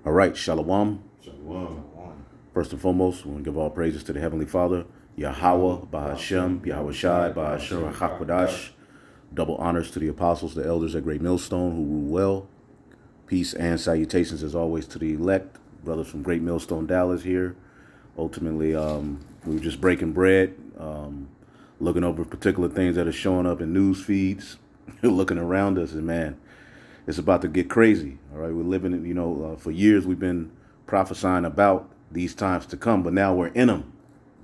All right, Shalom. Shalom. First and foremost, we want to give all praises to the Heavenly Father, Yahweh, Bahashem, Yahweh Shai, Bahashem, HaKwadash. Double honors to the apostles, the elders at Great Millstone who rule well. Peace and salutations as always to the elect, brothers from Great Millstone Dallas here. Ultimately, we were just breaking bread, looking over particular things that are showing up in news feeds, looking around us, and man, it's about to get crazy. All right, we're living in, for years we've been prophesying about these times to come, but now we're in them.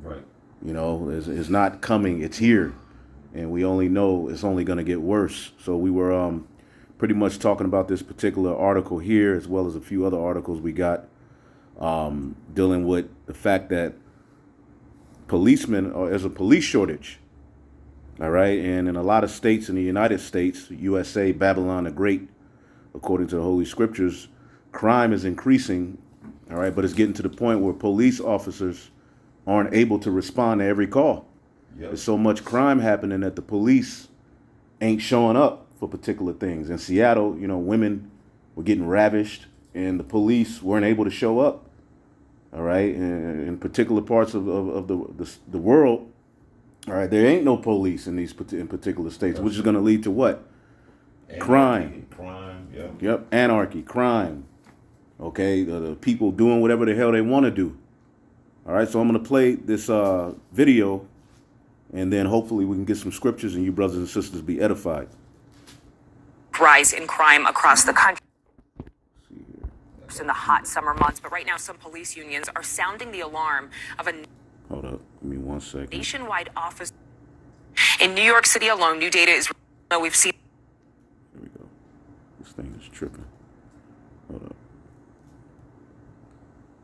Right. It's not coming, it's here. And we only know it's only going to get worse. So we were pretty much talking about this particular article here, as well as a few other articles we got dealing with the fact that there's a police shortage. All right. And in a lot of states in the United States, USA, Babylon the Great, according to the Holy Scriptures, crime is increasing. All right. But it's getting to the point where police officers aren't able to respond to every call. Yep. There's so much crime happening that the police ain't showing up for particular things. In Seattle, women were getting ravished and the police weren't able to show up. All right. And in particular parts of the world, all right, there ain't no police in particular states, which is going to lead to what? Crime. Crime, yeah. Yep, anarchy, crime. Okay, the people doing whatever the hell they want to do. All right, so I'm going to play this video, and then hopefully we can get some scriptures and you brothers and sisters be edified. Rise in crime across the country in the hot summer months, but right now some police unions are sounding the alarm of a Hold up, give me 1 second. nationwide office. In New York City alone, new data is we've seen. Here we go. This thing is tripping. Hold up.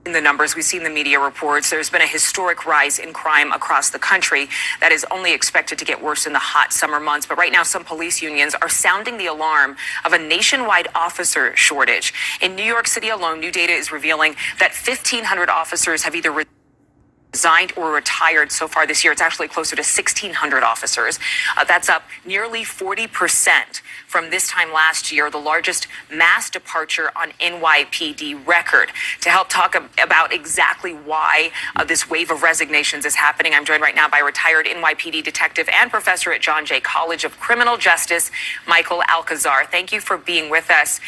In the numbers, we've seen the media reports, there's been a historic rise in crime across the country that is only expected to get worse in the hot summer months. But right now, some police unions are sounding the alarm of a nationwide officer shortage. In New York City alone, new data is revealing that 1,500 officers have either resigned or retired so far this year. It's actually closer to 1,600 officers. That's up nearly 40% from this time last year, the largest mass departure on NYPD record. To help talk about exactly why this wave of resignations is happening, I'm joined right now by retired NYPD detective and professor at John Jay College of Criminal Justice, Michael Alcazar. Thank you for being with us.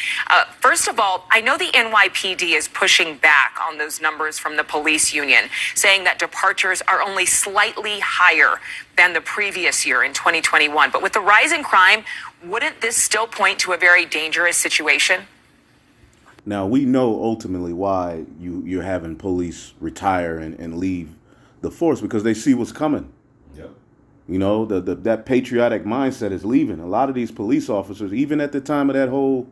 First of all, I know the NYPD is pushing back on those numbers from the police union, saying that departures are only slightly higher than the previous year in 2021. But with the rise in crime, wouldn't this still point to a very dangerous situation? Now, we know ultimately why you're having police retire and leave the force, because they see what's coming. Yep. That patriotic mindset is leaving. A lot of these police officers, even at the time of that whole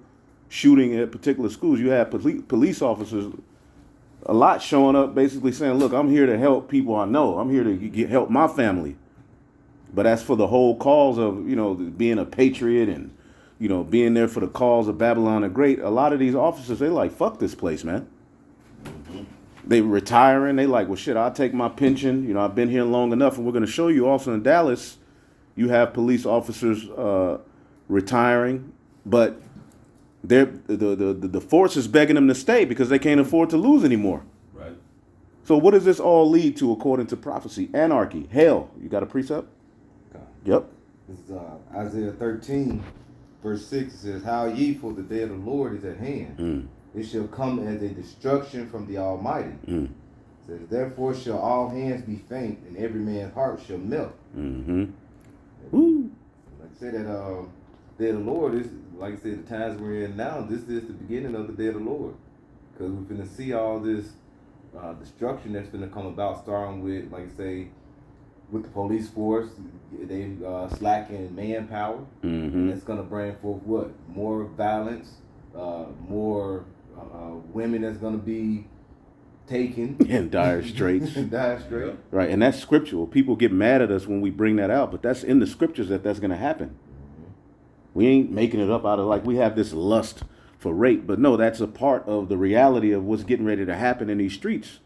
shooting at particular schools, you had police officers a lot showing up basically saying, look, I'm here to help people I know. I'm here to help my family. But as for the whole cause of, being a patriot and, being there for the cause of Babylon the Great, a lot of these officers, they like, fuck this place, man. Mm-hmm. They retiring. They like, well, shit, I'll take my pension. I've been here long enough. And we're going to show you also in Dallas, you have police officers retiring, but the force is begging them to stay because they can't afford to lose anymore. Right. So what does this all lead to according to prophecy? Anarchy, hell. You got a precept? Okay. Yep. This is Isaiah 13, verse 6. It says, "How ye, for the day of the Lord is at hand. It shall come as a destruction from the Almighty. It says, therefore shall all hands be faint, and every man's heart shall melt." Mm-hmm. Woo. Like I said, that day of the Lord is, like I said, the times we're in now, this is the beginning of the day of the Lord. Because we're going to see all this destruction that's going to come about, starting with, like I say, with the police force. They slacking manpower. Mm-hmm. And it's going to bring forth what? More violence, more women that's going to be taken. In dire straits. Dire straits. Right, and that's scriptural. People get mad at us when we bring that out, but that's in the scriptures that's going to happen. We ain't making it up out of like we have this lust for rape, but no, that's a part of the reality of what's getting ready to happen in these streets.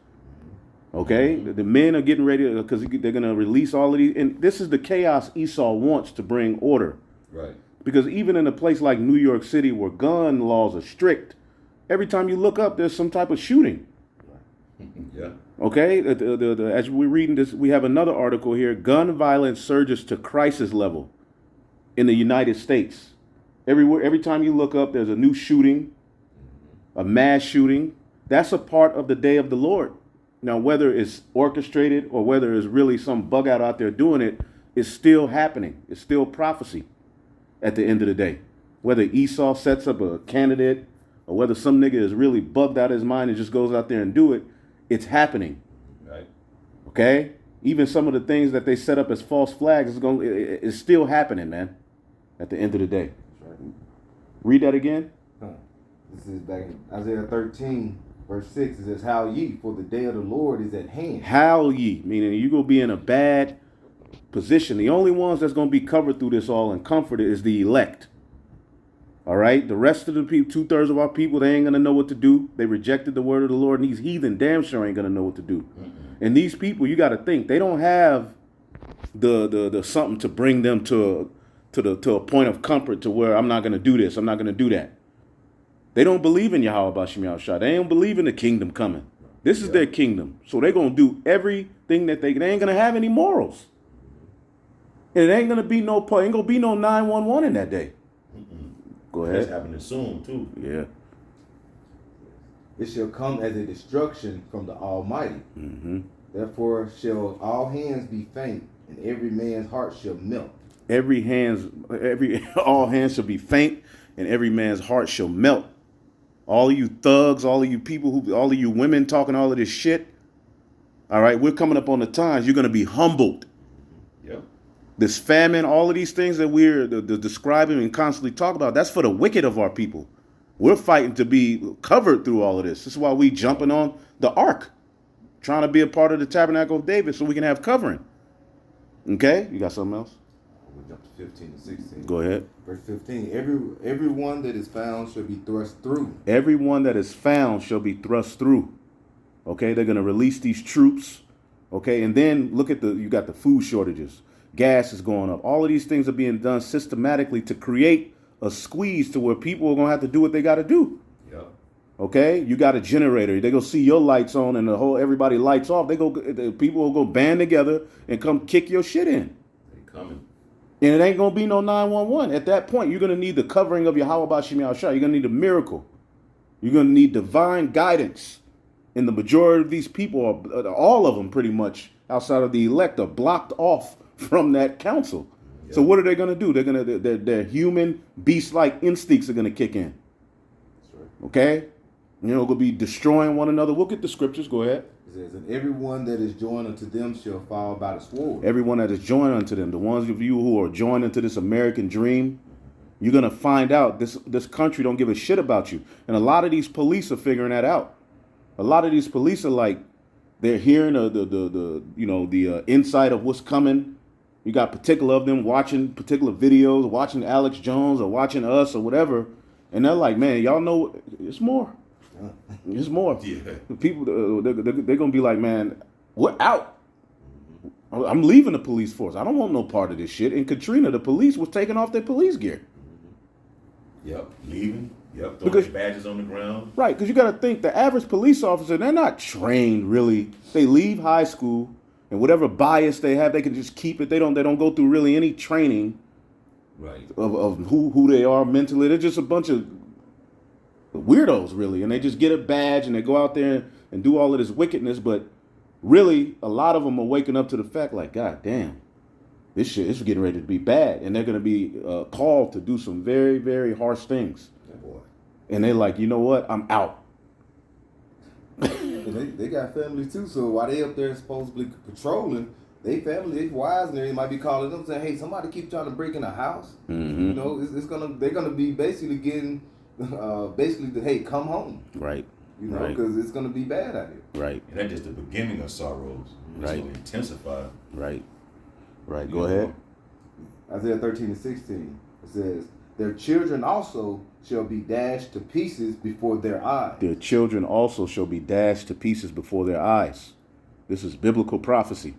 Okay, the men are getting ready because they're going to release all of these, and this is the chaos Esau wants to bring order. Right. Because even in a place like New York City, where gun laws are strict, Every time you look up, there's some type of shooting. Yeah. Okay, as we're reading this, we have another article here. Gun violence surges to crisis level in the United States. Every time you look up, there's a new shooting, a mass shooting. That's a part of the day of the Lord. Now, whether it's orchestrated or whether it's really some bug out there doing it, it's still happening. It's still prophecy at the end of the day. Whether Esau sets up a candidate or whether some nigga is really bugged out of his mind and just goes out there and do it, it's happening. Right. Okay? Even some of the things that they set up as false flags it's still happening, man, at the end of the day. Right. Read that again. This is back in Isaiah 13, verse 6. It says, "Howl ye, for the day of the Lord is at hand." Howl ye, meaning you're going to be in a bad position. The only ones that's going to be covered through this all and comforted is the elect. All right? The rest of the people, 2/3 of our people, they ain't going to know what to do. They rejected the word of the Lord, and these heathen damn sure ain't going to know what to do. And these people, you got to think, they don't have the something to bring them to a point of comfort to where I'm not going to do this, I'm not going to do that. They don't believe in Yahweh Bashim Yahushua. They don't believe in the kingdom coming. This is their kingdom. So they're going to do everything that they ain't going to have any morals. And it ain't going to be ain't going to be no 911 in that day. Go ahead. That's happening soon, too. Yeah. It shall come as a destruction from the Almighty. Mm-hmm. Therefore shall all hands be faint, and every man's heart shall melt. All hands shall be faint, and every man's heart shall melt. All of you thugs, all of you people, all of you women talking all of this shit. All right, we're coming up on the times. You're going to be humbled. Yep. This famine, all of these things that we're describing and constantly talk about, that's for the wicked of our people. We're fighting to be covered through all of this. This is why we jumping on the ark, trying to be a part of the tabernacle of David so we can have covering. Okay, you got something else? We'll jump to 15 and 16. Go ahead. Verse 15. Everyone that is found shall be thrust through. Everyone that is found shall be thrust through. Okay, they're going to release these troops. Okay, and then look at you got the food shortages. Gas is going up. All of these things are being done systematically to create a squeeze to where people are going to have to do what they got to do. Yep. Okay, you got a generator. They go see your lights on and everybody lights off. The people will go band together and come kick your shit in. They coming. And it ain't going to be no 911. At that point, you're going to need the covering of Yahweh Bashim Yahushua. You're going to need a miracle. You're going to need divine guidance. And the majority of these people, all of them pretty much, outside of the elect, are blocked off from that council. Yep. So what are they going to do? Their human beast-like instincts are going to kick in. That's right. Okay? Going to be destroying one another. We'll get the scriptures. Go ahead. It says, and everyone that is joined unto them shall fall by the sword. Everyone that is joined unto them, the ones of you who are joined into this American dream, you're going to find out this country don't give a shit about you. And a lot of these police are figuring that out. A lot of these police are like, they're hearing the insight of what's coming. You got particular of them watching particular videos, watching Alex Jones or watching us or whatever. And they're like, man, y'all know it's more. It's more. Yeah. People, they're going to be like, man, we're out. I'm leaving the police force. I don't want no part of this shit. In Katrina, the police was taking off their police gear. Yep. Leaving. Yep. Throwing their badges on the ground. Right, because you got to think the average police officer, they're not trained really. They leave high school, and whatever bias they have, they can just keep it. They don't go through really any training. Right. Of who they are mentally. They're just a bunch of weirdos, really, and they just get a badge and they go out there and do all of this wickedness. But really, a lot of them are waking up to the fact, like, God damn, this shit is getting ready to be bad, and they're going to be called to do some very, very harsh things. Oh boy. And they're like, you know what? I'm out. They got families too, so while they up there supposedly patrolling, they family, they wives, and they might be calling them saying, "Hey, somebody keep trying to break in a house." Mm-hmm. You know, they're gonna be basically getting, hey, come home. Right. You know, because it's gonna be bad out here. Right. And that's just the beginning of sorrows. It's Right. going to intensify. Right. Right. Go ahead. Isaiah 13 and 16. It says, their children also shall be dashed to pieces before their eyes. Their children also shall be dashed to pieces before their eyes. This is biblical prophecy.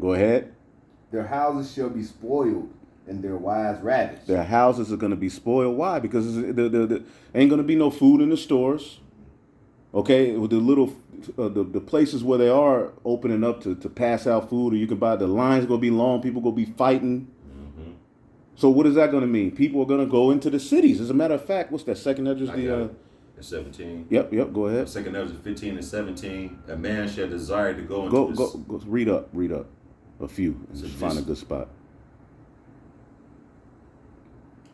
Go ahead. Their houses shall be spoiled, and their wives ravaged. Their houses are going to be spoiled. Why? Because the ain't going to be no food in the stores. Okay, with the little the places where they are opening up to pass out food, or you can buy, the lines going to be long. People going to be fighting. Mm-hmm. So what is that going to mean? People are going to go into the cities. As a matter of fact, what's that second address? The 17. Yep. Go ahead. Second address 15 and 17. A man shall desire to go into Go. Read up. A few. And just find a good spot.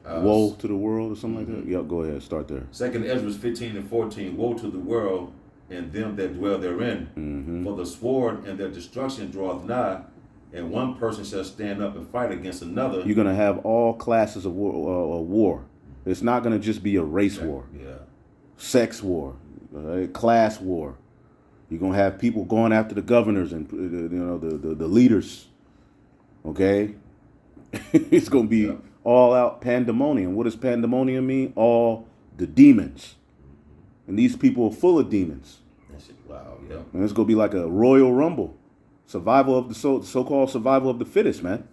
Woe to the world or something like that? Yep, go ahead. Start there. Second Ezra 15 and 14. Woe to the world and them that dwell therein. Mm-hmm. For the sword and their destruction draweth nigh, and one person shall stand up and fight against another. You're going to have all classes of war. It's not going to just be a race war. Yeah. Sex war. Class war. You're going to have people going after the governors and the leaders. Okay? It's going to be all out pandemonium. What does pandemonium mean? All the demons. And these people are full of demons. Wow, yeah. And it's going to be like a royal rumble. Survival of the so-called survival of the fittest, man.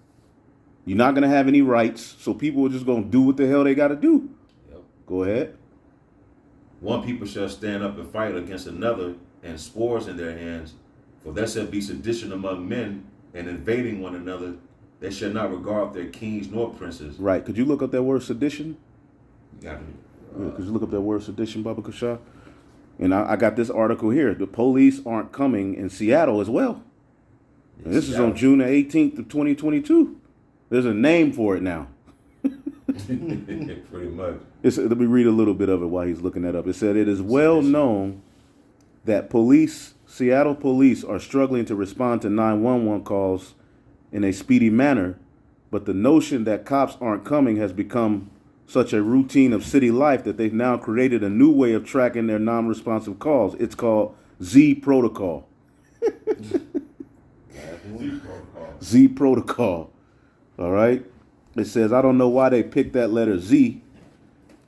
You're not going to have any rights, so people are just going to do what the hell they got to do. Yep. Go ahead. One people shall stand up and fight against another, and swords in their hands. For there shall be sedition among men, and invading one another. They shall not regard their kings nor princes. Right. Could you look up that word sedition? You got Could you look up that word sedition, Baba Kasha? And I got this article here. The police aren't coming in Seattle as well. And this is on June the 18th of 2022. There's a name for it now. Pretty much. Let me read a little bit of it while he's looking that up. It said, it is well known that Seattle police are struggling to respond to 911 calls in a speedy manner, but the notion that cops aren't coming has become such a routine of city life that they've now created a new way of tracking their non-responsive calls. It's called Z Protocol. Z Protocol. All right. It says, I don't know why they picked that letter Z.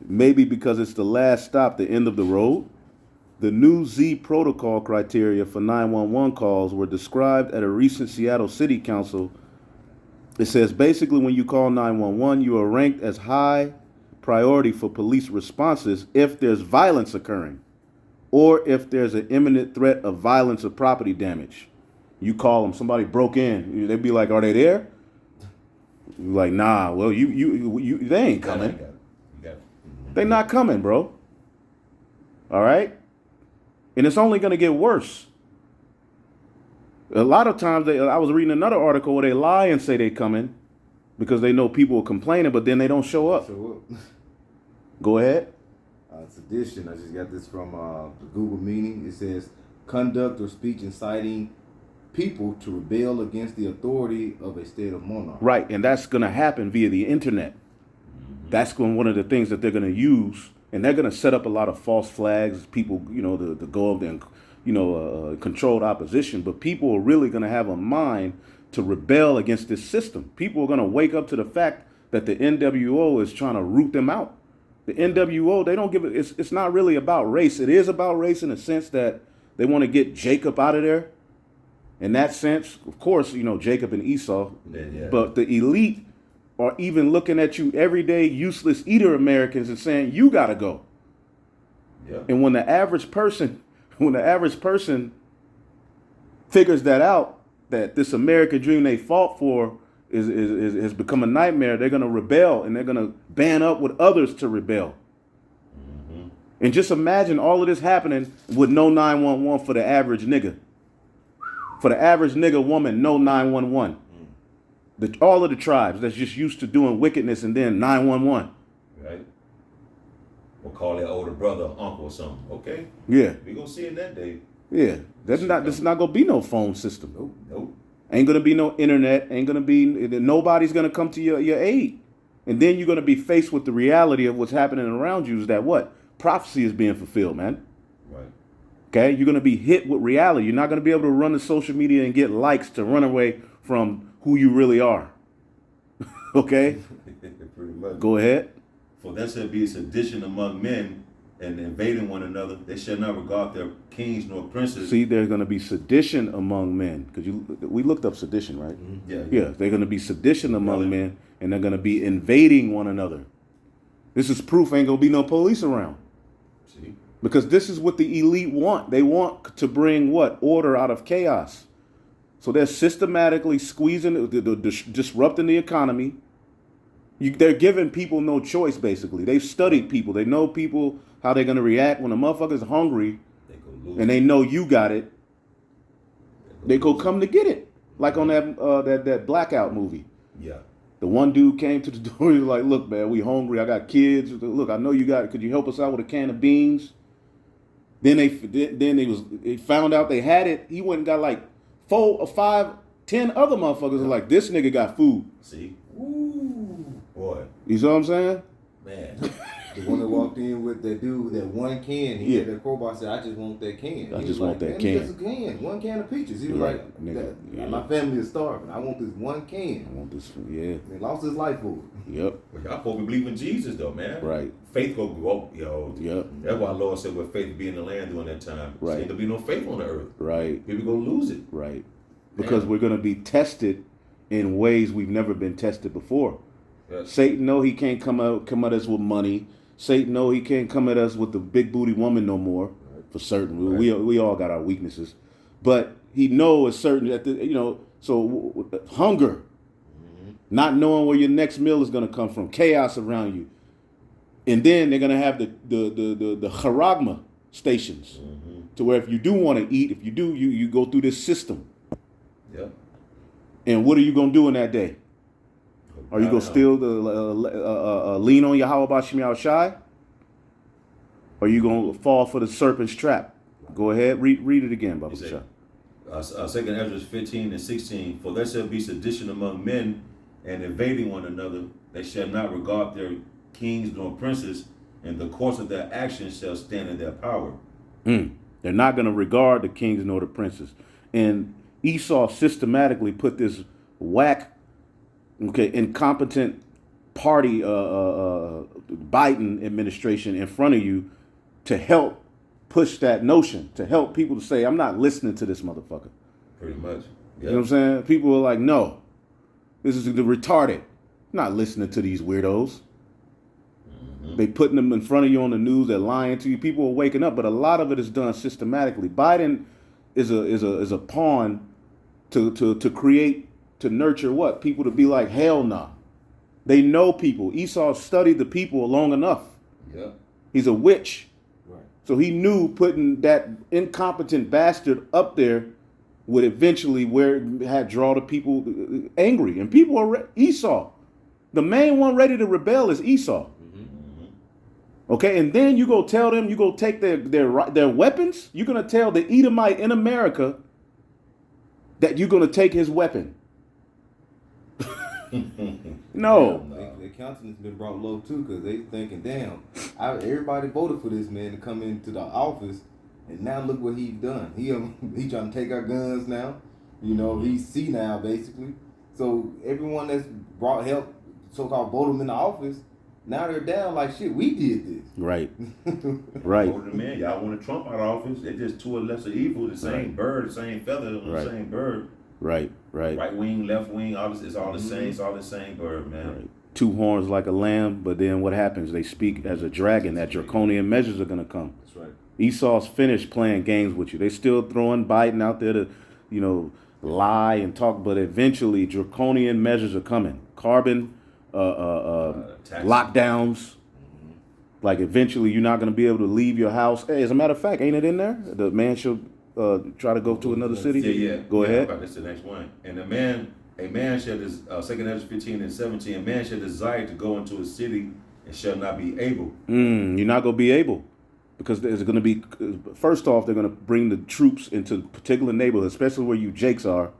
Maybe because it's the last stop, the end of the road. The new Z protocol criteria for 911 calls were described at a recent Seattle City Council. It says basically when you call 911, you are ranked as high priority for police responses if there's violence occurring or if there's an imminent threat of violence or property damage. You call them, somebody broke in. They'd be like, are they there? You're like, nah, well, you they ain't coming. They not coming, bro. All right? And it's only going to get worse. A lot of times, I was reading another article where they lie and say they coming because they know people are complaining, but then they don't show up. Go ahead. Sedition. I just got this from the Google meaning. It says conduct or speech inciting people to rebel against the authority of a state of monarch. Right, and that's going to happen via the internet. That's one of the things that they're going to use, and they're going to set up a lot of false flags, people, to go up there and, controlled opposition. But people are really going to have a mind to rebel against this system. People are going to wake up to the fact that the NWO is trying to root them out. The NWO, they don't give it. It's not really about race. It is about race in the sense that they want to get Jacob out of there. In that sense, of course, Jacob and Esau. Yeah. But the elite are even looking at you everyday useless eater Americans and saying, you got to go. Yeah. And when the average person figures that out, that this American dream they fought for has become a nightmare, they're going to rebel and they're going to band up with others to rebel. Mm-hmm. And just imagine all of this happening with no 911 for the average nigga. For the average nigga woman, no 911. All of the tribes that's just used to doing wickedness and then 911. Right. Or call their older brother, uncle or something. Okay. Yeah. We gonna see it that day. Yeah. There's not gonna be no phone system. Nope. Ain't gonna be no internet. Ain't gonna be, nobody's gonna come to your aid. And then you're gonna be faced with the reality of what's happening around you is that what? Prophecy is being fulfilled, man. Right. Okay? You're gonna be hit with reality. You're not gonna be able to run to social media and get likes to run away from who you really are. Okay? Pretty much. Go ahead. For there shall be a sedition among men, and invading one another, they shall not regard their kings nor princes. See, there's going to be sedition among men. Because we looked up sedition, right? Yeah, they're going to be sedition among men, and they're going to be invading one another. This is proof ain't going to be no police around. See? Because this is what the elite want. They want to bring what? Order out of chaos. So they're systematically squeezing, disrupting the economy. They're giving people no choice, basically. They've studied people. They know people, how they're going to react when a motherfucker's hungry and they know you got it. They go come to get it. Like on that Blackout movie. Yeah. The one dude came to the door. He was like, look, man, we hungry. I got kids. Look, I know you got it. Could you help us out with a can of beans? Then they found out they had it. He went and got like 4 or 5, 10 other motherfuckers. And like, this nigga got food. See? Ooh. Boy. You see what I'm saying? Man. The one that walked in with that dude with that one can, he had that crowbar, said, I just want that can. I He just was want like, that "Man, can. Just a can. One can of peaches. He was Right, like, nigga, yeah. my family is starving. I want this one can. I want this, yeah. He lost his life for it. Yep. Well, y'all supposed to believe in Jesus, though, man. Right. Faith go up, yo. Yep. That's why Lord said, "With faith be in the land during that time." Right. So there'll be no faith on the earth. Right. People gonna lose it. Right. Because we're going to be tested in ways we've never been tested before. Yes. Satan know he can't come at us with money. Satan know he can't come at us with the big booty woman no more. Right. For certain, right. we all got our weaknesses, but he know it's certain that so hunger, not knowing where your next meal is going to come from, chaos around you, and then they're going to have the charagma stations, to where if you do want to eat, if you do, you go through this system. Yep. And what are you going to do in that day? Are you going to still lean on Yahweh Bashim Yahweh Shai? Or are you going to fall for the serpent's trap? Go ahead, read it again, Baba Shai. 2nd Ezra 15 and 16. For there shall be sedition among men and invading one another. They shall not regard their kings nor princes, and the course of their actions shall stand in their power. They're not going to regard the kings nor the princes. And Esau systematically put this whack, incompetent party, Biden administration in front of you to help push that notion, to help people to say, I'm not listening to this motherfucker. Pretty much. Yep. You know what I'm saying? People are like, no, this is the retarded. I'm not listening to these weirdos. They putting them in front of you on the news. They're lying to you. People are waking up, but a lot of it is done systematically. Biden is a pawn to create, to nurture what? People to be like, hell nah. They know people. Esau studied the people long enough. Yeah. He's a witch. Right. So he knew putting that incompetent bastard up there would eventually draw the people angry. And people are Esau. The main one ready to rebel is Esau. Okay, and then you go tell them, you go take their weapons. You're gonna tell the Edomite in America that you're gonna take his weapon. No. Their countenance been brought low too, because they thinking, damn, everybody voted for this man to come into the office, and now look what he done. He trying to take our guns now. You know, he's senile basically. So everyone that's brought help, so-called vote him in the office, now they're down like, shit, we did this. Right. Right. Man, y'all wanted Trump out of office. They're just two or lesser evil, the same bird, the same feather on the same bird. Right. Right wing, left wing, all this, it's all the same. It's all the same bird, man. Right. 2 horns like a lamb, but then what happens? They speak as a dragon. That draconian measures are going to come. That's right. Esau's finished playing games with you. They still throwing Biden out there to, lie and talk, but eventually draconian measures are coming. Carbon, lockdowns. Like eventually you're not going to be able to leave your house. Hey, as a matter of fact, ain't it in there? The man should try to go to another city. Yeah. Go ahead. That's the next one. And a man shall, 2nd Ezra 15 and 17, a man shall desire to go into a city and shall not be able. You're not going to be able. Because there's going to be, first off, they're going to bring the troops into particular neighborhoods, especially where you Jakes are,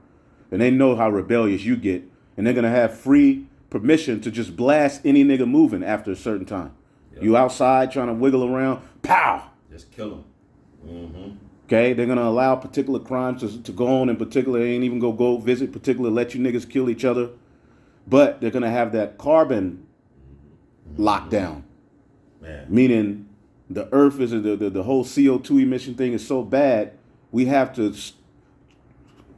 and they know how rebellious you get, and they're going to have free permission to just blast any nigga moving after a certain time. Yep. You outside trying to wiggle around, pow! Just kill them. Okay, they're going to allow particular crimes to go on in particular. They ain't even go visit particular, let you niggas kill each other. But they're going to have that carbon lockdown. Man. Meaning The earth is the whole CO2 emission thing is so bad. We have to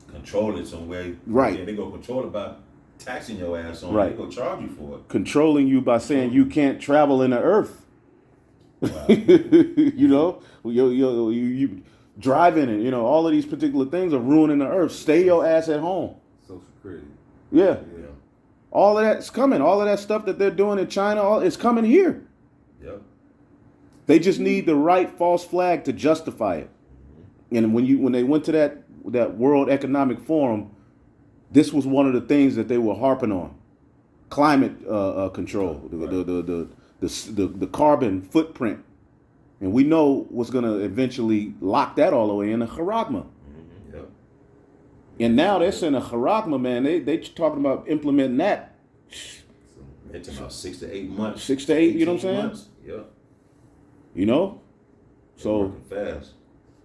control it some way. Right. Yeah, they go control it by taxing your ass on Right. it. They go charge you for it. controlling you by saying you can't travel in the earth. Wow. You know, you driving it. You know, all of these particular things are ruining the earth. Stay your ass at home. Social security. Yeah. Yeah. All of that's coming. All of that stuff that they're doing in China, it's coming here. Yep. They just need the right false flag to justify it. And when they went to that World Economic Forum, this was one of the things that they were harping on: climate control, the carbon footprint, and we know what's going to eventually lock that all the way in a charagma. Mm-hmm. Yep. And now they're saying a charagma, man. They talking about implementing that. It's about 6 to 8 months. 6 to 8, you know what I'm 18 saying? months. Yep. You know, so Working fast.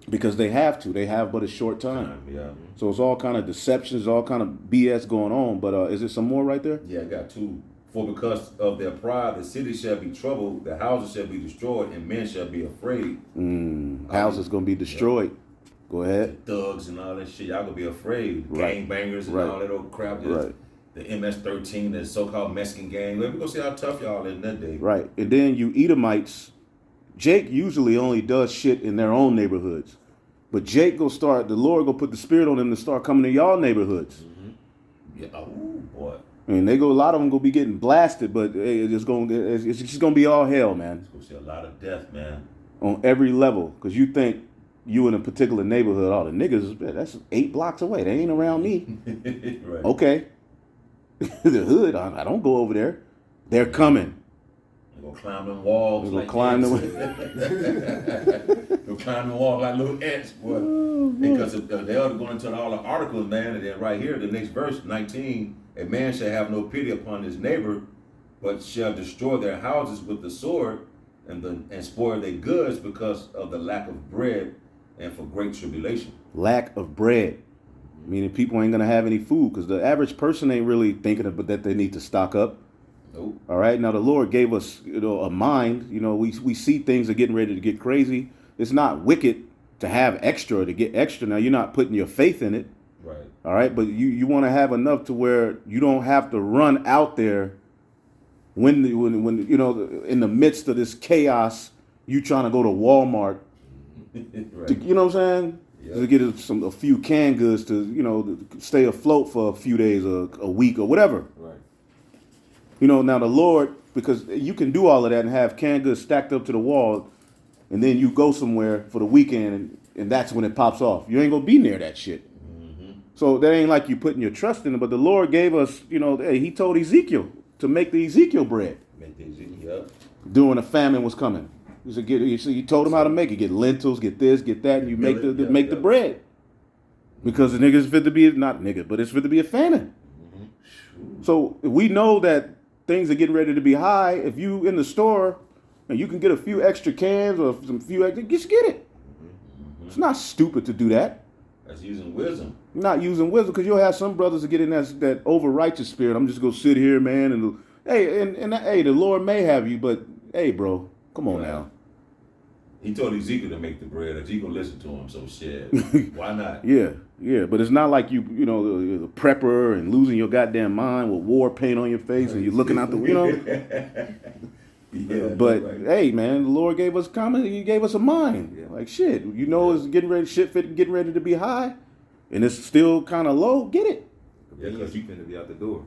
because they have to, they have but a short time. Yeah. So it's all kind of deceptions, all kind of BS going on. But is there some more right there? Yeah, I got two. For because of their pride, the city shall be troubled, the houses shall be destroyed, and men shall be afraid. Houses gonna be destroyed. Go ahead. The thugs and all that shit, y'all gonna be afraid. Right. Gangbangers and Right. all that old crap. Right. The MS-13, the so-called Mexican gang. We're gonna see how tough y'all is that day. Right. And then you Edomites. Jake usually only does shit in their own neighborhoods. But Jake the Lord go put the spirit on him to start coming to y'all neighborhoods. Yeah. Oh boy. And a lot of them gonna be getting blasted, but hey, it's just gonna be all hell, man, Gonna see a lot of death, man. on every level. Because you think you in a particular neighborhood, all the niggas, that's 8 blocks away. They ain't around me. Right. Okay. The hood, I don't go over there. They're coming. They're gonna climb them walls. They're gonna climb ants. They'll climb the wall like little ants, boy. Because they are going into all the articles, man. And then right here, the next verse, 19, a man shall have no pity upon his neighbor, but shall destroy their houses with the sword and spoil their goods because of the lack of bread and for great tribulation. Lack of bread. Meaning people ain't gonna have any food because the average person ain't really thinking about that they need to stock up. Nope. All right. Now the Lord gave us, a mind. We see things are getting ready to get crazy. It's not wicked to have extra or to get extra. Now you're not putting your faith in it. Right. All right. But you want to have enough to where you don't have to run out there when in the midst of this chaos, you trying to go to Walmart. Right. You know what I'm saying? Yep. To get a few canned goods to stay afloat for a few days or a week or whatever. Right. Now the Lord, because you can do all of that and have canned goods stacked up to the wall, and then you go somewhere for the weekend and that's when it pops off. You ain't gonna be near that shit. So that ain't like you putting your trust in it. But the Lord gave us, hey, he told Ezekiel to make the Ezekiel bread Make things, yep. during a famine was coming. He told him how to make it. Get lentils, get this, get that, and you make the bread. Because the niggas fit to be not nigga, but it's fit to be a famine. So we know that things are getting ready to be high. If you in the store and you can get a few extra cans or just get it. It's not stupid to do that. That's using wisdom. You're not using wisdom because you'll have some brothers that get in that over righteous spirit. I'm just gonna sit here, man, and hey, the Lord may have you, but hey, bro, come on now. He told Ezekiel to make the bread. Ezekiel listened to him, so shit. Why not? Yeah, but it's not like you're a prepper and losing your goddamn mind with war paint on your face and you're looking out the, Yeah, But right. hey, man, the Lord gave us comment. He gave us a mind. Yeah. Like shit, it's getting ready to be high, and it's still kind of low. Get it. Yeah, Convenience, you finna be out the door.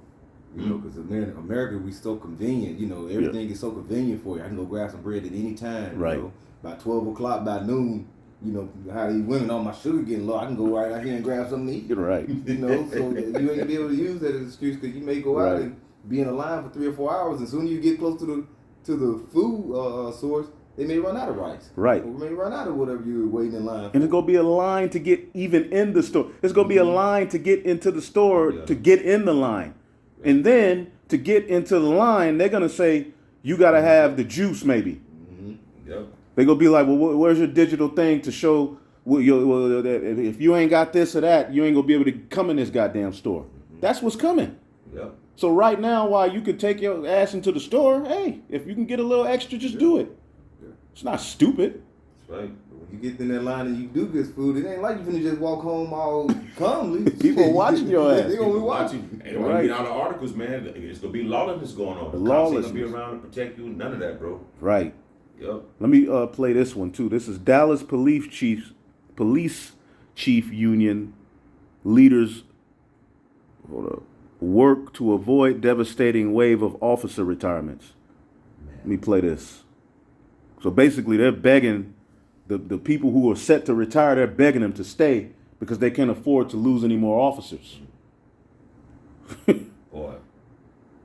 Because America, we so convenient. Everything is so convenient for you. I can go grab some bread at any time. Right. By 12 o'clock, by noon, how these women, all my sugar getting low. I can go right out here and grab something to eat. You're right. So you ain't gonna be able to use that as an excuse because you may go out Right. and be in a line for 3 or 4 hours, and soon as you get close to the food source, they may run out of rice. Right. Or may run out of whatever you're waiting in line for. And it's gonna be a line to get even in the store. It's gonna be a line to get into the store Yeah. to get in the line, and then to get into the line, they're gonna say you gotta have the juice, maybe. Yep. They're gonna be like, well, where's your digital thing to show? If you ain't got this or that, you ain't gonna be able to come in this goddamn store. That's what's coming. Yep. So right now, while you could take your ass into the store, hey, if you can get a little extra, just do it. It's not stupid. That's right. When you get in that line and you do good food, it ain't like you finna just walk home all calmly. People watching your ass. They gonna be watching. And when you get out of articles, man, it's gonna be lawlessness going on. The cops ain't gonna be around to protect you. None of that, bro. Right. Yep. Let me play this one too. This is Dallas Police Chief Union leaders work to avoid devastating wave of officer retirements. Let me play this. So basically, they're begging the people who are set to retire. They're begging them to stay because they can't afford to lose any more officers. Boy.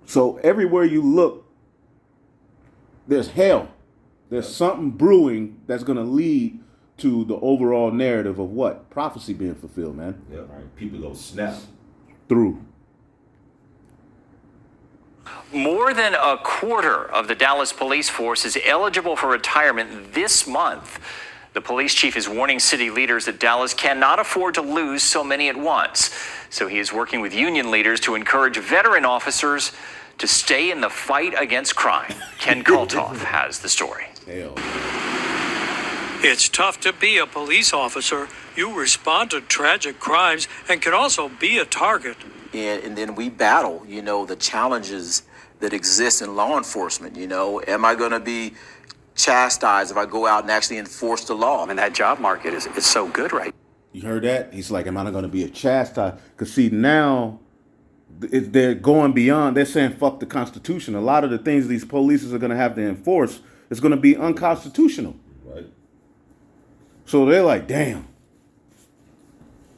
So everywhere you look, there's hell. There's something brewing that's going to lead to the overall narrative of what? Prophecy being fulfilled, man. Yeah, right. People go snap. Through. More than a quarter of the Dallas police force is eligible for retirement this month. The police chief is warning city leaders that Dallas cannot afford to lose so many at once. So he is working with union leaders to encourage veteran officers to stay in the fight against crime. Ken Kultoff has the story. Hell. It's tough to be a police officer. You respond to tragic crimes and can also be a target. And then we battle, the challenges that exist in law enforcement. Am I going to be chastised if I go out and actually enforce the law? And that job market is so good right now. You heard that? He's like, am I not going to be a chastised? Because see, now they're going beyond. They're saying, fuck the Constitution. A lot of the things these police are going to have to enforce is going to be unconstitutional. Right. So they're like, damn,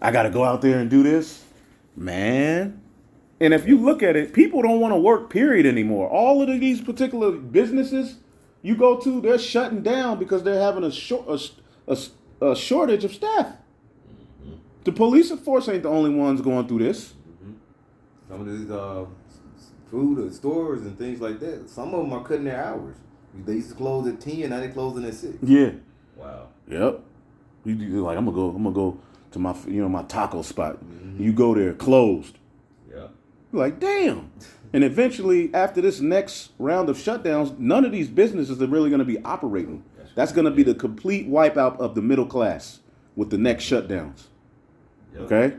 I got to go out there and do this? Man. And if you look at it, people don't want to work, period, anymore. All of these particular businesses you go to, they're shutting down because they're having a shortage of staff. Mm-hmm. The police force ain't the only ones going through this. Mm-hmm. Some of these food stores and things like that, some of them are cutting their hours. They used to close at 10, now they're closing at 6. Yeah. Wow. Yep. You're like, I'm gonna go to my my taco spot. Mm-hmm. You go there, closed. Yeah. You're like, damn. And eventually, after this next round of shutdowns, none of these businesses are really going to be operating. That's going to be the complete wipeout of the middle class with the next shutdowns. Yep. Okay?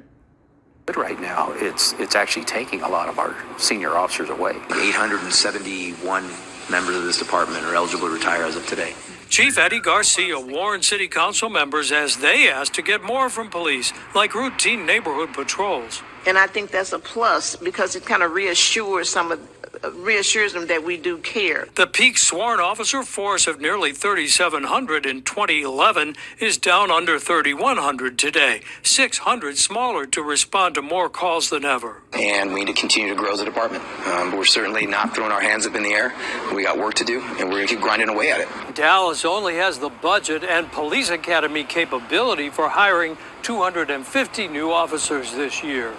But right now, it's actually taking a lot of our senior officers away. 871 members of this department are eligible to retire as of today. Chief Eddie Garcia warned city council members as they asked to get more from police, like routine neighborhood patrols. And I think that's a plus because it kind of reassures them that we do care. The peak sworn officer force of nearly 3,700 in 2011 is down under 3,100 today, 600 smaller to respond to more calls than ever. And we need to continue to grow the department. But we're certainly not throwing our hands up in the air. We got work to do, and we're going to keep grinding away at it. Dallas only has the budget and police academy capability for hiring 250 new officers this year.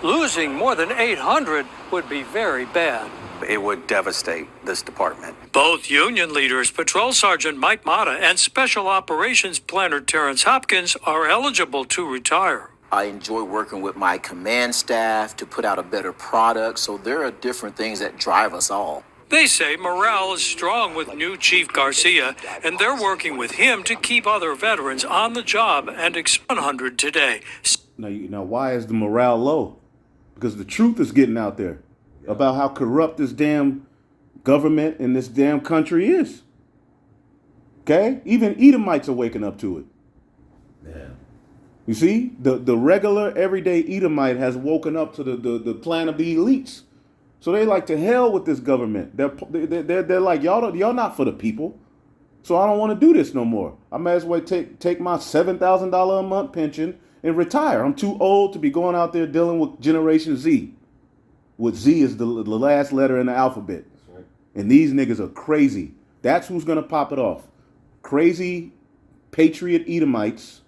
Losing more than 800 would be very bad. It would devastate this department. Both union leaders, Patrol Sergeant Mike Mata and Special Operations Planner Terrence Hopkins, are eligible to retire. I enjoy working with my command staff to put out a better product. So there are different things that drive us all. They say morale is strong with new Chief Garcia, and they're working with him to keep other veterans on the job and 100 today. Now, why is the morale low? Because the truth is getting out there about how corrupt this damn government and this damn country is. Okay? Even Edomites are waking up to it. Man. You see? The regular, everyday Edomite has woken up to the plan of the elites. So they like to hell with this government. They're like, y'all not for the people. So I don't want to do this no more. I may as well take my $7,000 a month pension and retire. I'm too old to be going out there dealing with Generation Z. With Z is the last letter in the alphabet. That's right. And these niggas are crazy. That's who's going to pop it off. Crazy patriot Edomites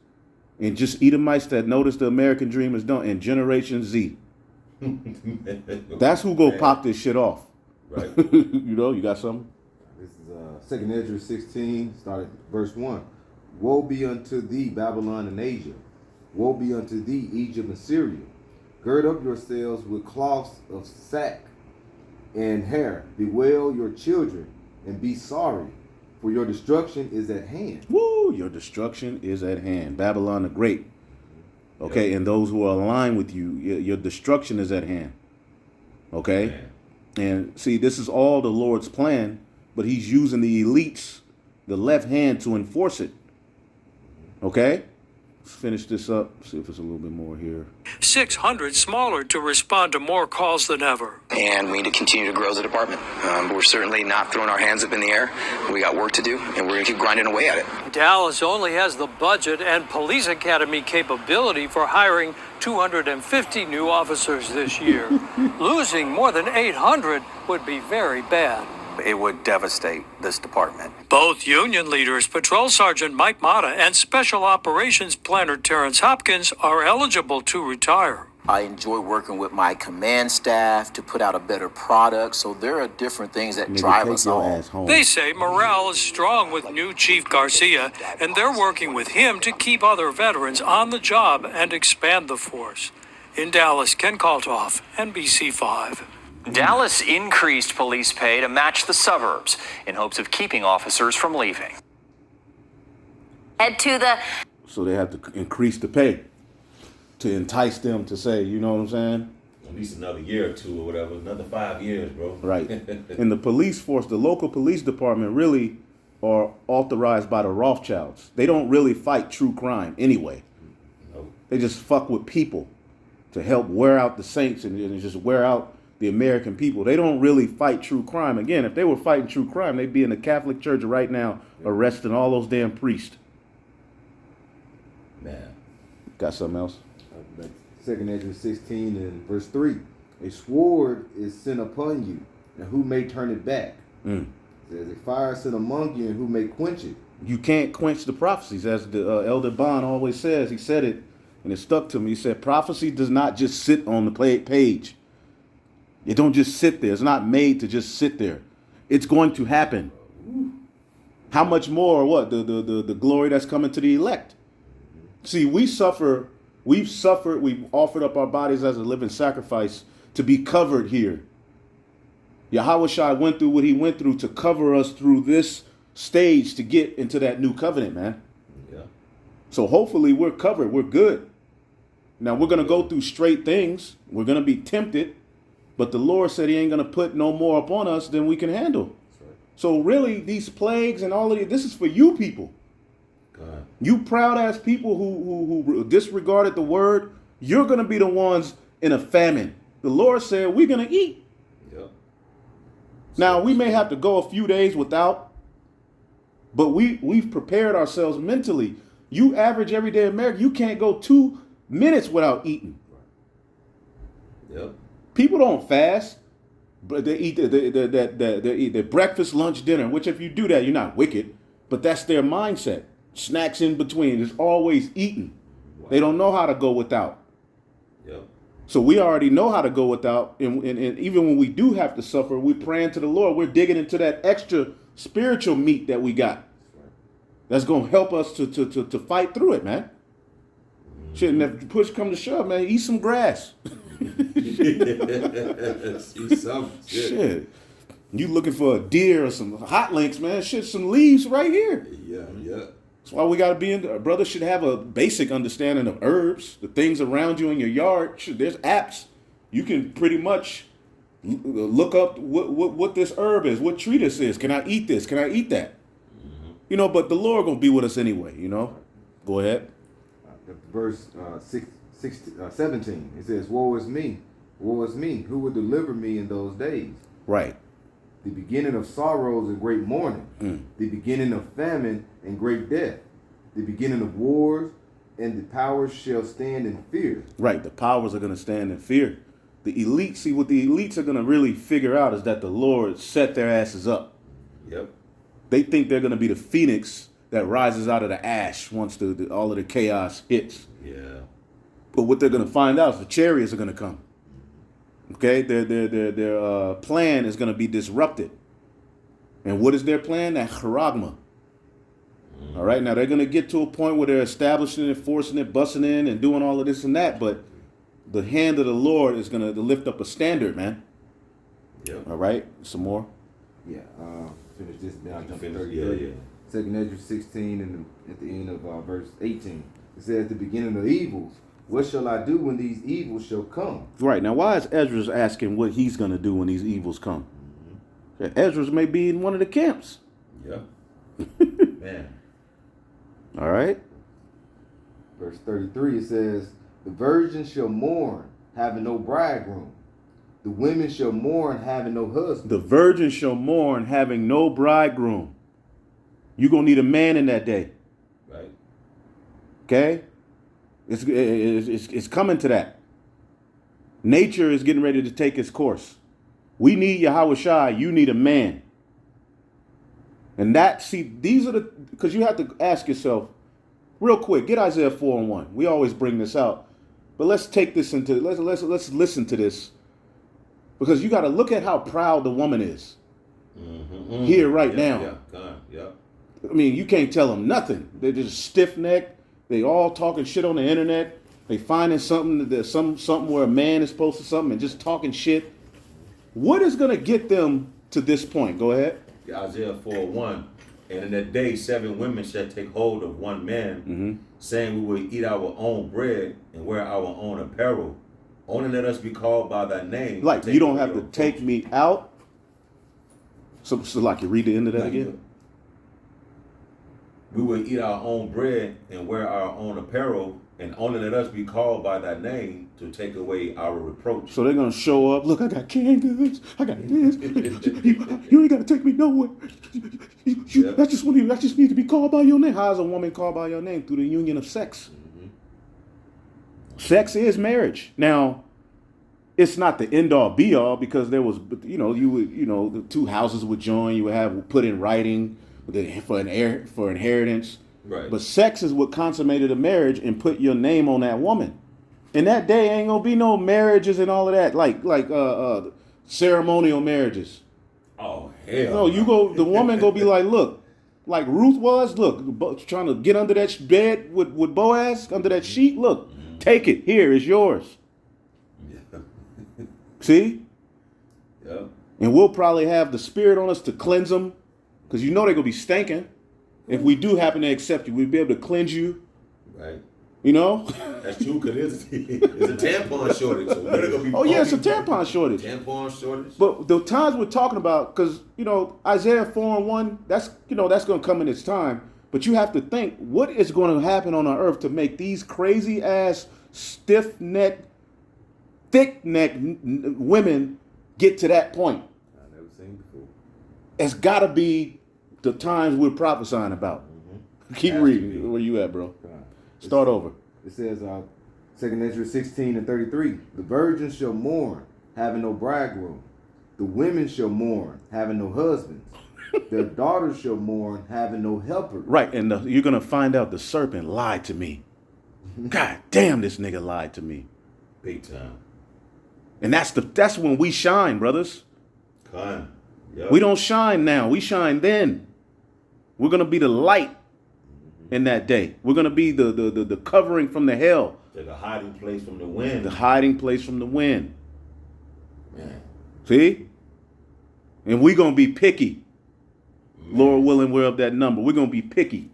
and just Edomites that notice the American dream is done. And Generation Z. That's who go pop this shit off. Right. You got something? This is 2nd Ezra 16, started verse 1. Woe be unto thee, Babylon and Asia. Woe be unto thee, Egypt and Syria. Gird up yourselves with cloths of sack and hair. Bewail your children and be sorry. For your destruction is at hand. Woo! Your destruction is at hand. Babylon the Great. Okay, and those who are aligned with you, your destruction is at hand. Okay? Man. And see, this is all the Lord's plan, but he's using the elites, the left hand, to enforce it. Okay? Let's finish this up. See if it's a little bit more here. 600 smaller to respond to more calls than ever. And we need to continue to grow as a department. We're certainly not throwing our hands up in the air. We got work to do, and we're going to keep grinding away at it. Dallas only has the budget and police academy capability for hiring 250 new officers this year. Losing more than 800 would be very bad. It would devastate this department. Both union leaders, Patrol Sergeant Mike Mata and Special Operations Planner Terrence Hopkins, are eligible to retire. I enjoy working with my command staff to put out a better product. So there are different things that Nigga, drive take us your all. ass home. They say morale is strong with new Chief Garcia, and they're working with him to keep other veterans on the job and expand the force. In Dallas, Ken Kaltoff, NBC5. Dallas increased police pay to match the suburbs in hopes of keeping officers from leaving. Head to the So they have to increase the pay to entice them to say, you know what I'm saying? At least another year or two or whatever. Another 5 years, bro. Right. And the police force, the local police department really are authorized by the Rothschilds. They don't really fight true crime anyway. No. They just fuck with people to help wear out the saints and just wear out the American people. They don't really fight true crime. Again, if they were fighting true crime, they'd be in the Catholic Church right now arresting all those damn priests. Man. Got something else? Like 2 Ezra 16 and verse 3. A sword is sent upon you, and who may turn it back? It says, a fire sent among you, and who may quench it? You can't quench the prophecies, as the Elder Bond always says. He said it, and it stuck to me. He said, prophecy does not just sit on the page. It don't just sit there. It's not made to just sit there. It's going to happen. How much more? What the glory that's coming to the elect? See, we've suffered. We've offered up our bodies as a living sacrifice to be covered here. Yahushua went through what he went through to cover us through this stage to get into that new covenant, man. Yeah. So hopefully we're covered. We're good. Now we're going to go through straight things. We're going to be tempted. But the Lord said he ain't going to put no more upon us than we can handle. Right. So really, these plagues and all of this is for you people. God. You proud ass people who disregarded the word, you're going to be the ones in a famine. The Lord said we're going to eat. Yep. Now, we may have to go a few days without, but we've prepared ourselves mentally. You average everyday American, you can't go 2 minutes without eating. Yep. People don't fast, but they eat they eat their breakfast, lunch, dinner. Which, if you do that, you're not wicked, but that's their mindset. Snacks in between. There's always eating. Wow. They don't know how to go without. Yep. So we already know how to go without, and even when we do have to suffer, we're praying to the Lord. We're digging into that extra spiritual meat that we got. That's gonna help us to fight through it, man. Shit, and if push come to shove, man, eat some grass. See some Shit. You looking for a deer or some hot links, man? Shit, some leaves right here. Yeah, yeah. That's why we got to be in. Brothers should have a basic understanding of herbs, the things around you in your yard. Shit, there's apps. You can pretty much look up what this herb is, what tree this is. Can I eat this? Can I eat that? You know, but the Lord gonna be with us anyway. You know. Go ahead. Verse 17. It says, "Woe is me! Woe is me! Who will deliver me in those days?" Right. The beginning of sorrows and great mourning, the beginning of famine and great death, the beginning of wars, and the powers shall stand in fear. Right. The powers are gonna stand in fear. The elites, see what the elites are gonna really figure out is that the Lord set their asses up. Yep. They think they're gonna be the phoenix that rises out of the ash once all of the chaos hits. Yeah. But what they're gonna find out is the chariots are gonna come. Okay, their plan is gonna be disrupted. And what is their plan? That charagma. All right, now they're gonna get to a point where they're establishing it, forcing it, busting in, and doing all of this and that. But the hand of the Lord is gonna lift up a standard, man. Yep. All right, some more. Yeah. finish this, then I'll jump to Finish, 33. yeah. Second Ezra 16 and at the end of verse 18. It says, at the beginning of evils, what shall I do when these evils shall come? Right. Now, why is Ezra's asking what he's going to do when these evils come? Ezra's may be in one of the camps. Yeah. Man. All right. Verse 33, it says, the virgin shall mourn, having no bridegroom. The women shall mourn, having no husband. The virgin shall mourn, having no bridegroom. You're going to need a man in that day. Right. Okay? It's coming to that. Nature is getting ready to take its course. We need Yahweh Shai. You need a man. And these are because you have to ask yourself, real quick, get Isaiah 4:1. We always bring this out. But let's take this let's listen to this. Because you got to look at how proud the woman is. Here right now. Yeah, God, yeah. I mean, you can't tell them nothing. They're just stiff-necked. They all talking shit on the internet. They finding something where a man is supposed to something and just talking shit. What is going to get them to this point? Go ahead. Isaiah 4:1. And in that day 7 women shall take hold of one man, saying, we will eat our own bread and wear our own apparel. Only let us be called by thy name. Like, you don't have to take me out. So like, you read the end of that again? We will eat our own bread and wear our own apparel, and only let us be called by thy name to take away our reproach. So they're going to show up. Look, I got canned goods. I got this. You ain't got to take me nowhere. I just need to be called by your name. How is a woman called by your name? Through the union of sex. Sex is marriage. Now, it's not the end all be all, because there was, the two houses would join. You would have put in writing for inheritance. Right. But sex is what consummated a marriage and put your name on that woman. In that day, ain't gonna be no marriages and all of that, like ceremonial marriages. Oh hell! No, the woman go be like, look, like Ruth was, trying to get under that bed with Boaz, under that sheet. Look, take it. Here, it's yours. Yeah. See? Yeah. And we'll probably have the spirit on us to cleanse them, because they're gonna be stinking. If we do happen to accept you, we'll be able to cleanse you. Right. You know? That's true, because it's a tampon shortage. So we're gonna be it's a tampon shortage. Tampon shortage. But the times we're talking about, because, Isaiah 4:1, that's going to come in its time. But you have to think, what is going to happen on our earth to make these crazy-ass, stiff-necked, thick-necked women get to that point? I've never seen before. It's got to be the times we're prophesying about. Keep reading. Where you at, bro? Start over. It says, 2 Ezra 16 and 33. The virgins shall mourn, having no bridegroom. The women shall mourn, having no husbands. Their daughters shall mourn, having no helper. Right, and you're going to find out the serpent lied to me. God damn, this nigga lied to me. Big time. And that's when we shine, brothers. Con. Yep. We don't shine now. We shine then. We're going to be the light in that day. We're going to be the covering from the hell. Like a hiding place from the wind. The hiding place from the wind. Man. See? And we're going to be picky. Man. Lord willing, we're up that number. We're going to be picky.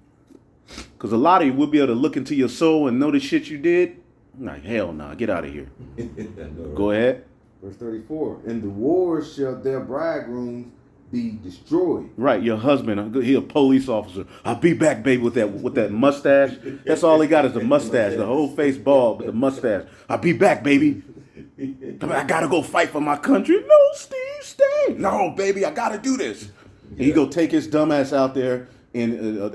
Because a lot of you will be able to look into your soul and know the shit you did. Like, hell nah, get out of here. Go ahead. Verse 34. In the wars shall their bridegrooms be destroyed. Right, your husband, he a police officer. I'll be back, baby, with that mustache. That's all he got is the mustache, the whole face bald, but the mustache. I'll be back, baby. I gotta go fight for my country. No, Steve, stay. No, baby, I gotta do this. And he go take his dumb ass out there, and a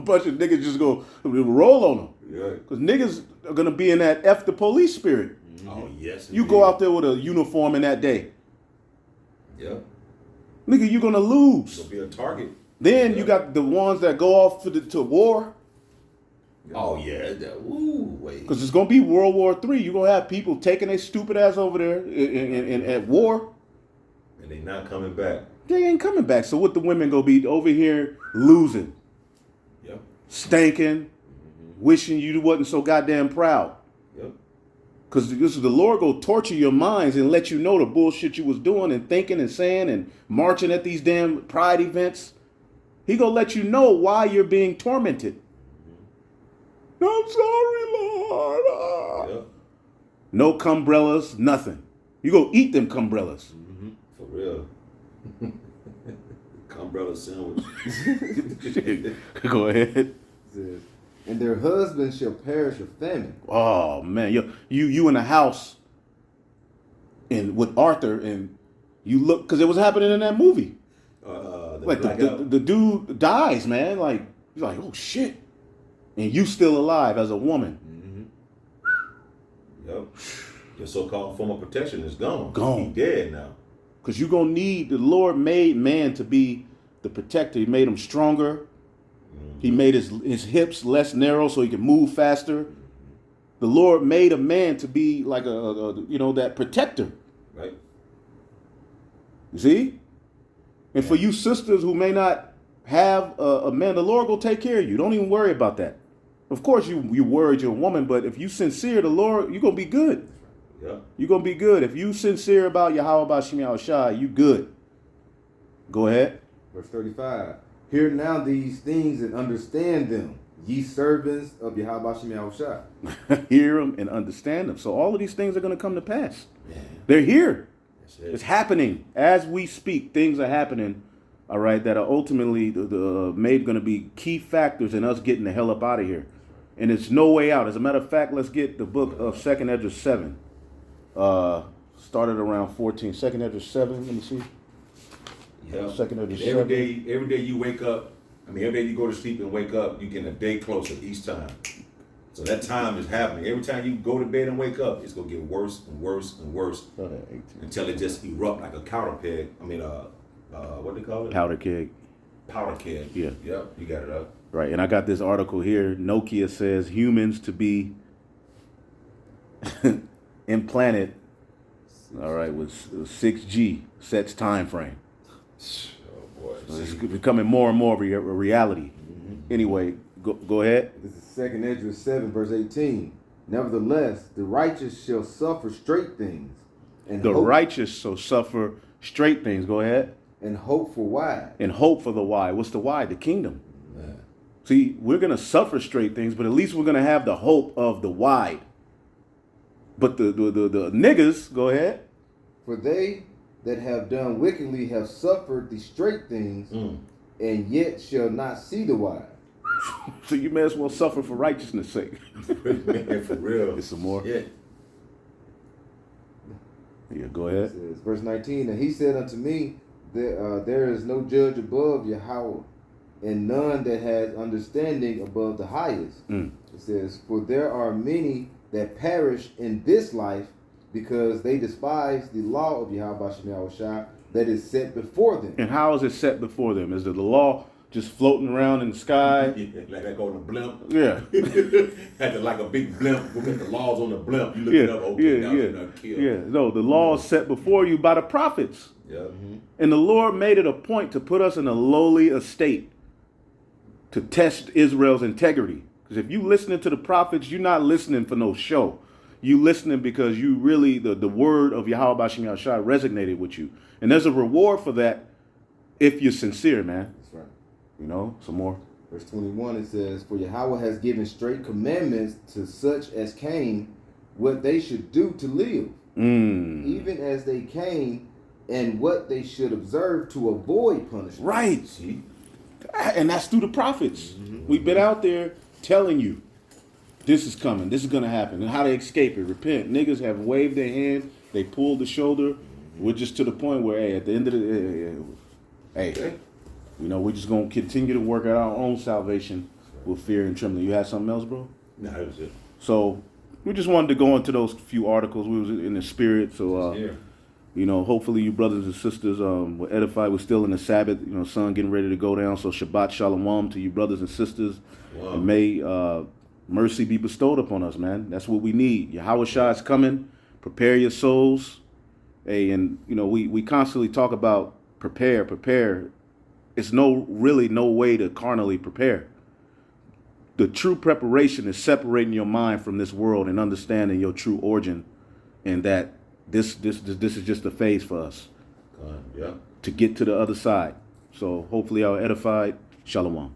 bunch of niggas just go roll on him. Yeah. Because niggas are gonna be in that F the police spirit. Oh yes. You go out there with a uniform in that day. Yep. Nigga, you're gonna lose. You'll be a target. Then you got the ones that go off to war. Oh yeah. Ooh, wait. Because it's gonna be World War III. You're gonna have people taking their stupid ass over there at war. And they not coming back. They ain't coming back. So what the women gonna be over here losing? Yep. Stinking, wishing you wasn't so goddamn proud. Yep. Because the Lord go torture your minds and let you know the bullshit you was doing and thinking and saying and marching at these damn pride events. He gonna let you know why you're being tormented. I'm sorry, Lord. Yeah. No cumbrellas, nothing. You go eat them cumbrellas. For real. Umbrella sandwich. Go ahead. It says, and their husbands shall perish of famine. Oh man, you in the house, and with Arthur, and you look because it was happening in that movie. Like the dude dies, man. Like you're like, oh shit, and you still alive as a woman. Yep. Your so-called form of protection is gone. Gone. He dead now. Because you're gonna need the Lord made man to be the protector. He made him stronger. He made his hips less narrow so he can move faster. The Lord made a man to be like that protector. Right. You see? And for you sisters who may not have a man, the Lord will take care of you. Don't even worry about that. Of course you worried you're a woman, but if you sincere, the Lord, you're gonna be good. Yeah. You're gonna be good. If you sincere about Yahweh Bashim Yahushua, you good. Go ahead. Verse 35. Hear now these things and understand them, ye servants of Yahweh Bashim Yahushua. Hear them and understand them. So all of these things are going to come to pass. They're here. It's happening as we speak. Things are happening, all right, that are ultimately made going to be key factors in us getting the hell up out of here. And it's no way out. As a matter of fact, let's get the book of 2nd Esdras 7. Started around 14. 2nd Esdras 7, let me see. Yeah. 2nd Esdras 7. Every day you wake up, every day you go to sleep and wake up, you're getting a day closer each time. So that time is happening. Every time you go to bed and wake up, it's going to get worse and worse and worse until it just erupt like a powder keg. What do they call it? Powder keg. Powder keg. Yeah. Yep, you got it up. Right, and I got this article here. Nokia says humans to be implanted, all right, with 6G sets time frame. Oh boy. So it's becoming more and more of a reality. Anyway, go ahead. This is 2nd Esdras 7, verse 18. Nevertheless, the righteous shall suffer straight things. And The righteous shall suffer straight things. Go ahead. And hope for why? And hope for the why. What's the why? The kingdom. Yeah. See, we're going to suffer straight things, but at least we're going to have the hope of the wide. But the niggas, go ahead. For they that have done wickedly have suffered the straight things, and yet shall not see the why. So you may as well suffer for righteousness' sake. Man, for real. Get some more. Yeah. Yeah, go ahead. It says, verse 19, and he said unto me, there is no judge above Yahweh, and none that has understanding above the highest. It says, for there are many that perish in this life because they despise the law of Yahweh Bashim Yahushua that is set before them. And how is it set before them? Is it the law just floating around in the sky? Like that go on a blimp. Yeah. Had to like a big blimp. Look at the laws on the blimp. You look it up. Okay, now you're not killed. Yeah. No, the law is set before you by the prophets. Yeah. And the Lord made it a point to put us in a lowly estate to test Israel's integrity. Because if you listening to the prophets, you're not listening for no show. You listening because you really, the word of Yahweh Bashim Yahushua resonated with you. And there's a reward for that if you're sincere, man. That's right. You know, some more. Verse 21, it says, for Yahweh has given straight commandments to such as came what they should do to live, even as they came, and what they should observe to avoid punishment. Right. See? And that's through the prophets. We've been out there telling you this is coming, this is going to happen, and how to escape it. Repent. Niggas have waved their hand, they pulled the shoulder. We're just to the point where, hey, at the end of the we're just going to continue to work out our own salvation with fear and trembling. You had something else, bro? No, that was it. So we just wanted to go into those few articles. We was in the spirit, so hopefully you brothers and sisters were edified. We're still in the Sabbath, sun getting ready to go down. So Shabbat Shalom to you brothers and sisters. Wow. And may mercy be bestowed upon us, man. That's what we need. Yahweh Shah is coming. Prepare your souls. Hey, and we constantly talk about prepare. It's really no way to carnally prepare. the true preparation is separating your mind from this world and understanding your true origin, and that this is just a phase for us Yeah. to get to the other side. So hopefully, y'all edified. Shalom.